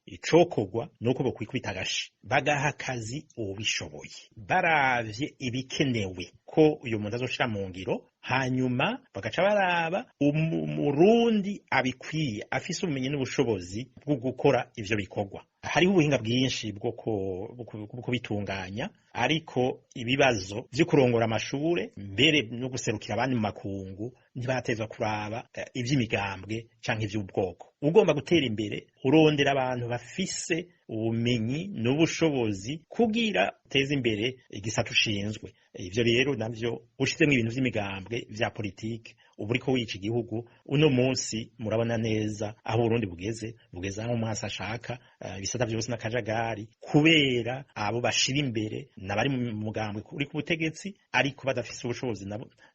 icokorwa nuko bokwikubita agashi bagaha akazi ubishoboye baravye ibikenewe ko uyu muntu azoshira mu ngiro, hanyuma bagaca baraba umurundi abikwiye afise ubumenyi n'ubushobozi bwo gukora ivyo bikorwa. Hariho ubuhinga bwinshi bwo kubitunganya, ariko ibibazo vyo kurongora amashure mbere no guserukira abandi mu makungu ntibatezwa kuraba ivy'imigambwe canke ivy'ubwoko. Ugomba gutera imbere urondera abantu bafise ubumenyi n'ubushobozi kugira uteze imbere igisata ushinzwe. Ivyo rero navyo ushizemwo ibintu vy'imigambwe vya politike ubu uriko wica igihugu. Uno munsi murabona neza aho Burundi bugeze aho umwasi ashaka ibisata vyose n'akajagari, kubera abo bashira imbere n'abari mu mugambwe uri ku butegetsi ariko badafise ubushobozi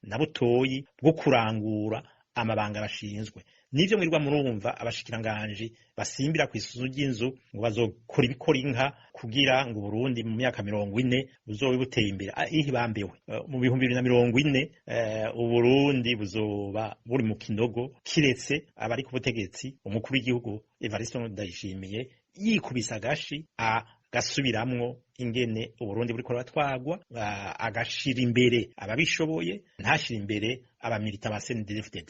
na butoyi bwo kurangura amabanga bashinzwe. Nivyo mwirwa murumva abashikiranganje basimbira kw'isuzu ry'inzu ngo bazokora ibikora inka kugira ngo Burundi mu myaka 40 buzobe buteye imbere. Ihi bambewe mu 2040 Uburundi buzoba buri mu kinogo, kiretse abari ku butegetsi umukuru w'igihugu Evariste Ndayishimiye yikubisa agashi agasubiramwo ingene Uburundi buriko buratwagwa, agashira imbere ababishoboye ntashira imbere abamilita ba CNDD-FDD.